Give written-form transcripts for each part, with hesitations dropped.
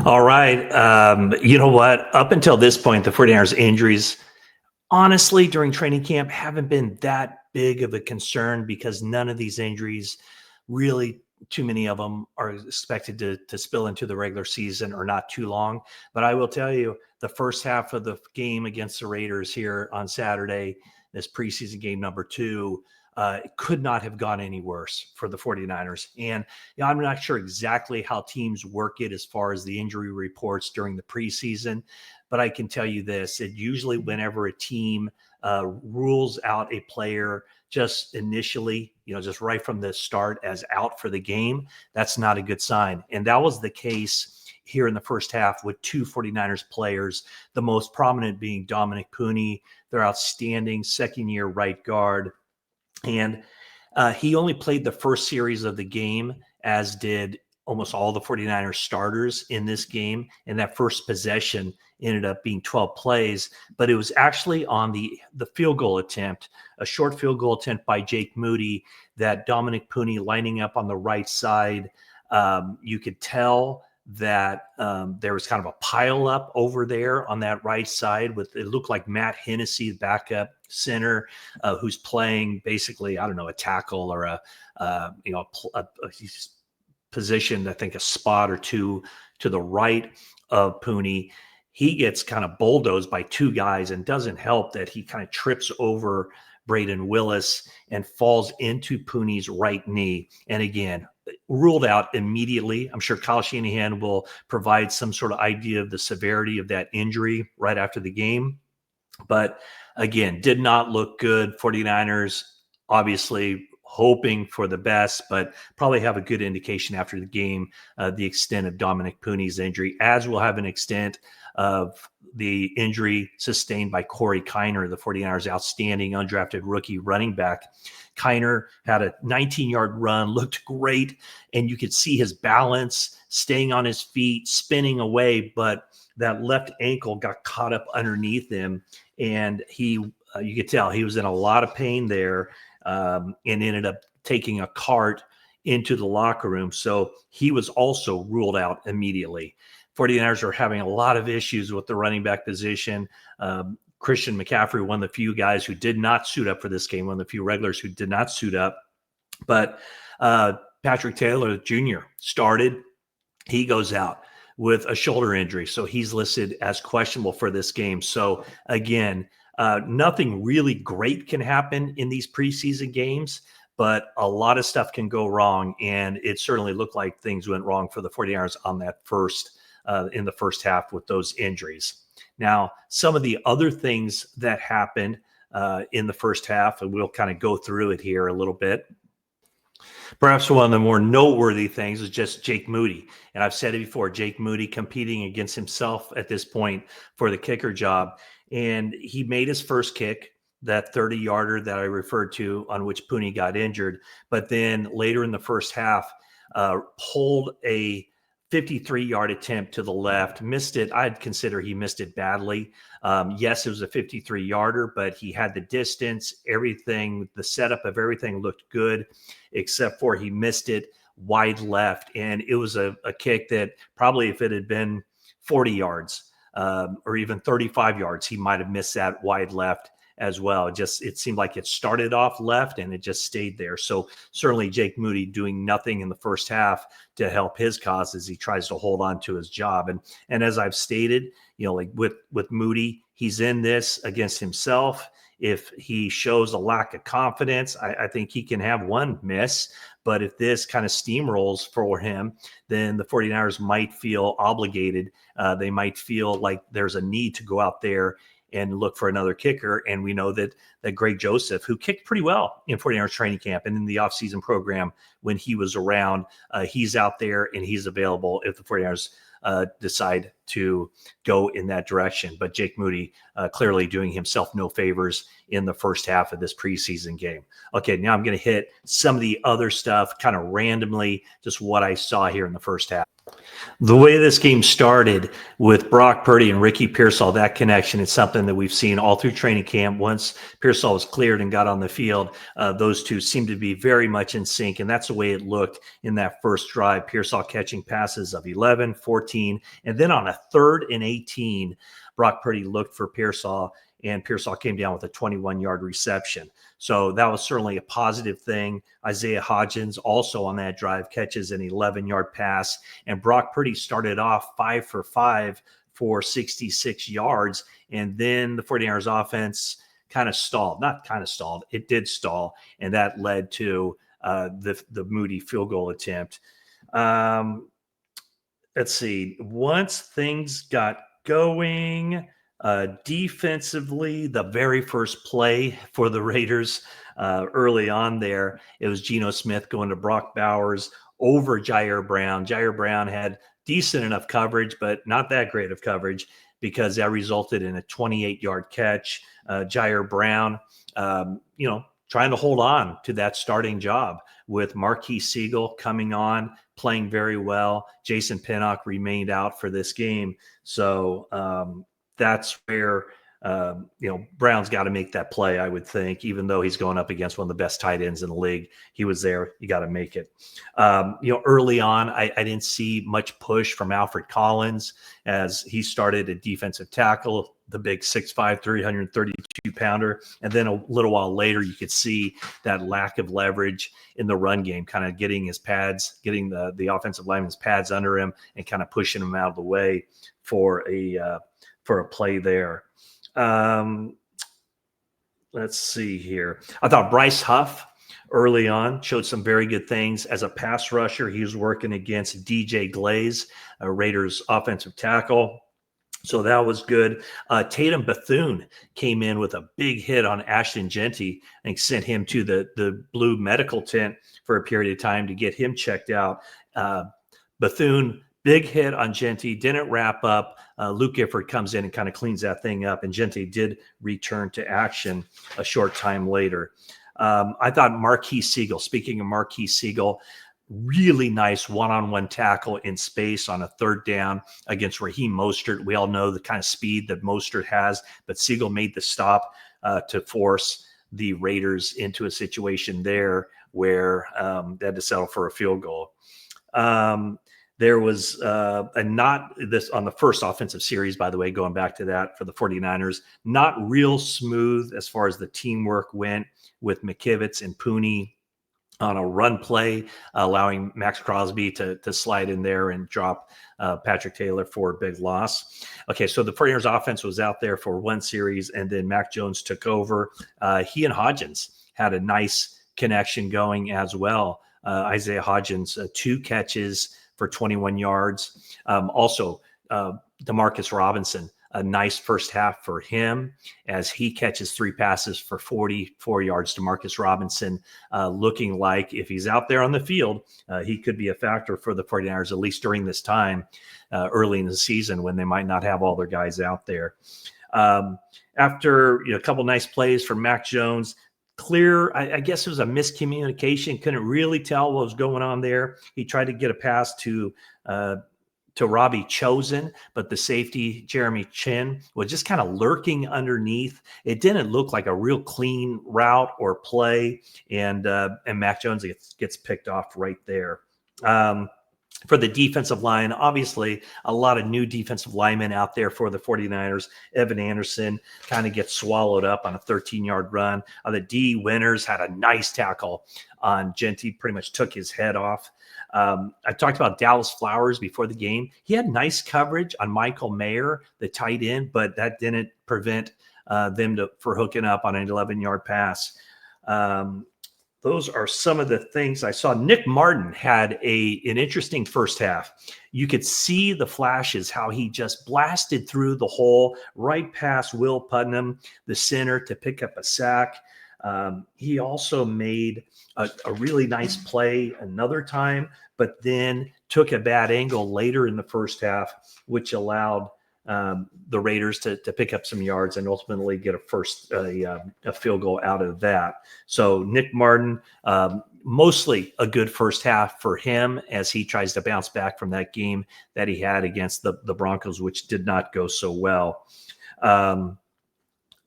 All right. You know what? Up until this point, the 49ers injuries, honestly, during training camp haven't been that big of a concern because none of these injuries really, too many of them are expected to spill into the regular season or not too long. But I will tell you, the first half of the game against the Raiders here on Saturday, this preseason game number 2, it could not have gone any worse for the 49ers. And I'm not sure exactly how teams work it as far as the injury reports during the preseason, but I can tell you this: it usually, whenever a team rules out a player just initially, just right from the start as out for the game, that's not a good sign. And that was the case here in the first half with two 49ers players, the most prominent being Dominick Puni, their outstanding second-year right guard. And he only played the first series of the game, as did almost all the 49ers starters in this game. And that first possession ended up being 12 plays. But it was actually on the field goal attempt, a short field goal attempt by Jake Moody, that Dominick Puni lining up on the right side. You could tell that there was kind of a pile up over there on that right side with, it looked like Matt Hennessy, the backup center, who's playing basically, I don't know, a tackle or he's positioned, I think, a spot or two to the right of Puni. He gets kind of bulldozed by two guys, and doesn't help that he kind of trips over Braden Willis and falls into Puni's right knee. And again, ruled out immediately. I'm sure Kyle Shanahan will provide some sort of idea of the severity of that injury right after the game. But again, did not look good. 49ers obviously hoping for the best, but probably have a good indication after the game, the extent of Dominick Puni's injury, as will have an extent of the injury sustained by Corey Kiner, the 49ers outstanding undrafted rookie running back. Kiner had a 19-yard run, looked great, and you could see his balance, staying on his feet, spinning away, but that left ankle got caught up underneath him, and you could tell he was in a lot of pain there, and ended up taking a cart into the locker room. So he was also ruled out immediately. 49ers are having a lot of issues with the running back position. Christian McCaffrey, one of the few guys who did not suit up for this game, one of the few regulars who did not suit up. But Patrick Taylor Jr. started. He goes out with a shoulder injury, so he's listed as questionable for this game. So again, nothing really great can happen in these preseason games, but a lot of stuff can go wrong, and it certainly looked like things went wrong for the 49ers on that in the first half with those injuries. Now, some of the other things that happened in the first half, and we'll kind of go through it here a little bit. Perhaps one of the more noteworthy things is just Jake Moody. And I've said it before, Jake Moody competing against himself at this point for the kicker job. And he made his first kick, that 30-yarder that I referred to, on which Puni got injured. But then later in the first half, pulled a 53-yard attempt to the left, missed it. I'd consider he missed it badly. Yes, it was a 53-yarder, but he had the distance, everything, the setup of everything looked good, except for he missed it wide left. And it was a kick that probably, if it had been 40 yards or even 35 yards, he might have missed that wide left as well. It seemed like it started off left and it just stayed there. So certainly Jake Moody doing nothing in the first half to help his cause as he tries to hold on to his job. And as I've stated, like with Moody, he's in this against himself. If he shows a lack of confidence, I think he can have one miss. But if this kind of steamrolls for him, then the 49ers might feel obligated. They might feel like there's a need to go out there and look for another kicker. And we know that Greg Joseph, who kicked pretty well in 49ers training camp and in the offseason program when he was around, he's out there and he's available if the 49ers decide to go in that direction. But Jake Moody clearly doing himself no favors in the first half of this preseason game. Okay, now I'm going to hit some of the other stuff kind of randomly, just what I saw here in the first half. The way this game started with Brock Purdy and Ricky Pearsall, that connection is something that we've seen all through training camp. Once Pearsall was cleared and got on the field, those two seemed to be very much in sync, and that's the way it looked in that first drive. Pearsall catching passes of 11, 14, and then on a 3rd and 18, Brock Purdy looked for Pearsall, and Pearsall came down with a 21-yard reception. So that was certainly a positive thing. Isaiah Hodgins also on that drive catches an 11-yard pass, and Brock Purdy started off 5 for 5 for 66 yards, and then the 49ers offense kind of stalled. Not kind of stalled. It did stall, and that led to the Moody field goal attempt. Let's see. Once things got going defensively, the very first play for the Raiders early on there, it was Geno Smith going to Brock Bowers over Jair Brown. Jair Brown had decent enough coverage, but not that great of coverage, because that resulted in a 28-yard catch. Jair Brown, trying to hold on to that starting job with Marquis Siegel coming on, playing very well. Jason Pinnock remained out for this game. So that's where, Brown's got to make that play, I would think, even though he's going up against one of the best tight ends in the league. He was there. You got to make it. Early on, I didn't see much push from Alfred Collins as he started a defensive tackle, the big 6'5", 332-pounder. And then a little while later, you could see that lack of leverage in the run game, kind of getting his pads, getting the offensive lineman's pads under him and kind of pushing him out of the way for a play there. Let's see here. I thought Bryce Huff early on showed some very good things as a pass rusher. He was working against DJ Glaze, a Raiders offensive tackle. So that was good. Tatum Bethune came in with a big hit on Ashton Genty and sent him to the blue medical tent for a period of time to get him checked out. Bethune, big hit on Genty, didn't wrap up. Luke Gifford comes in and kind of cleans that thing up, and Genty did return to action a short time later. I thought Marquis Siegel, speaking of Marquis Siegel, really nice one-on-one tackle in space on a 3rd down against Raheem Mostert. We all know the kind of speed that Mostert has, but Siegel made the stop to force the Raiders into a situation there where they had to settle for a field goal. There was not this on the first offensive series, by the way, going back to that for the 49ers, not real smooth as far as the teamwork went with McKivitz and Puni on a run play, allowing Max Crosby to slide in there and drop Patrick Taylor for a big loss. Okay, so the 49ers offense was out there for one series, and then Mac Jones took over. He and Hodgins had a nice connection going as well. Isaiah Hodgins, 2 catches for 21 yards. Also, Demarcus Robinson, a nice first half for him as he catches 3 passes for 44 yards. Demarcus Robinson looking like if he's out there on the field, he could be a factor for the 49ers, at least during this time early in the season when they might not have all their guys out there. After a couple nice plays from Mac Jones, clear, I guess it was a miscommunication. Couldn't really tell what was going on there. He tried to get a pass to Robbie Chosen, but the safety, Jeremy Chin, was just kind of lurking underneath. It didn't look like a real clean route or play, and Mac Jones gets picked off right there. For the defensive line, obviously a lot of new defensive linemen out there for the 49ers. Evan Anderson kind of gets swallowed up on a 13-yard run. The D Winners had a nice tackle on Genty, pretty much took his head off. I talked about Dallas Flowers before the game. He had nice coverage on Michael Mayer, the tight end, but that didn't prevent them for hooking up on an 11-yard pass. Those are some of the things I saw. Nick Martin had an interesting first half. You could see the flashes, how he just blasted through the hole right past Will Putnam, the center, to pick up a sack. He also made a really nice play another time, but then took a bad angle later in the first half, which allowed the Raiders to pick up some yards and ultimately get a field goal out of that. So Nick Martin, mostly a good first half for him as he tries to bounce back from that game that he had against the Broncos, which did not go so well.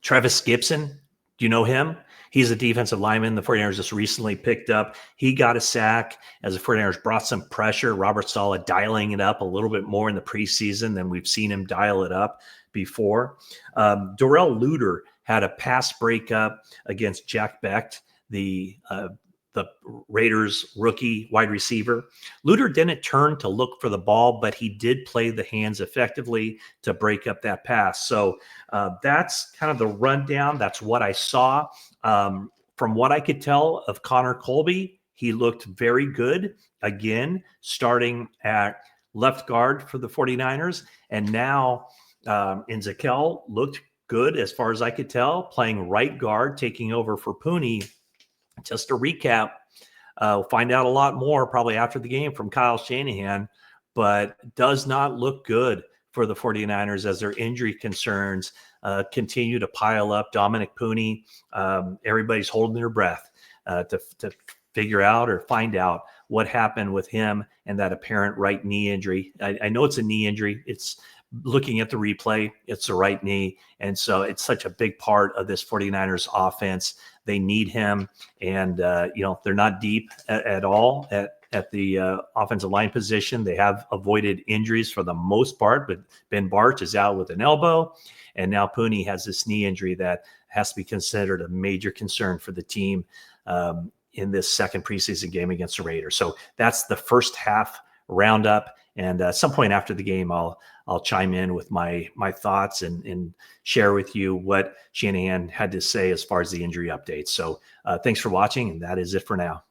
Travis Gibson, do you know him? He's a defensive lineman the 49ers just recently picked up. He got a sack as the 49ers brought some pressure. Robert Saleh dialing it up a little bit more in the preseason than we've seen him dial it up before. Darrell Luter had a pass breakup against Jack Becht, the Raiders rookie wide receiver. Luter didn't turn to look for the ball, but he did play the hands effectively to break up that pass. So that's kind of the rundown. That's what I saw. From what I could tell of Connor Colby, he looked very good again, starting at left guard for the 49ers. And now Inzakel looked good as far as I could tell, playing right guard, taking over for Puni. Just to recap, we'll find out a lot more probably after the game from Kyle Shanahan, but does not look good for the 49ers as their injury concerns continue to pile up. Dominick Puni, everybody's holding their breath to figure out or find out what happened with him and that apparent right knee injury. I know it's a knee injury. It's looking at the replay, it's the right knee. And so it's such a big part of this 49ers offense. They need him. And, they're not deep at all at the offensive line position. They have avoided injuries for the most part, but Ben Barch is out with an elbow. And now Puni has this knee injury that has to be considered a major concern for the team in this second preseason game against the Raiders. So that's the first half roundup. And at some point after the game, I'll chime in with my thoughts and share with you what Shanahan had to say as far as the injury updates. So thanks for watching, and that is it for now.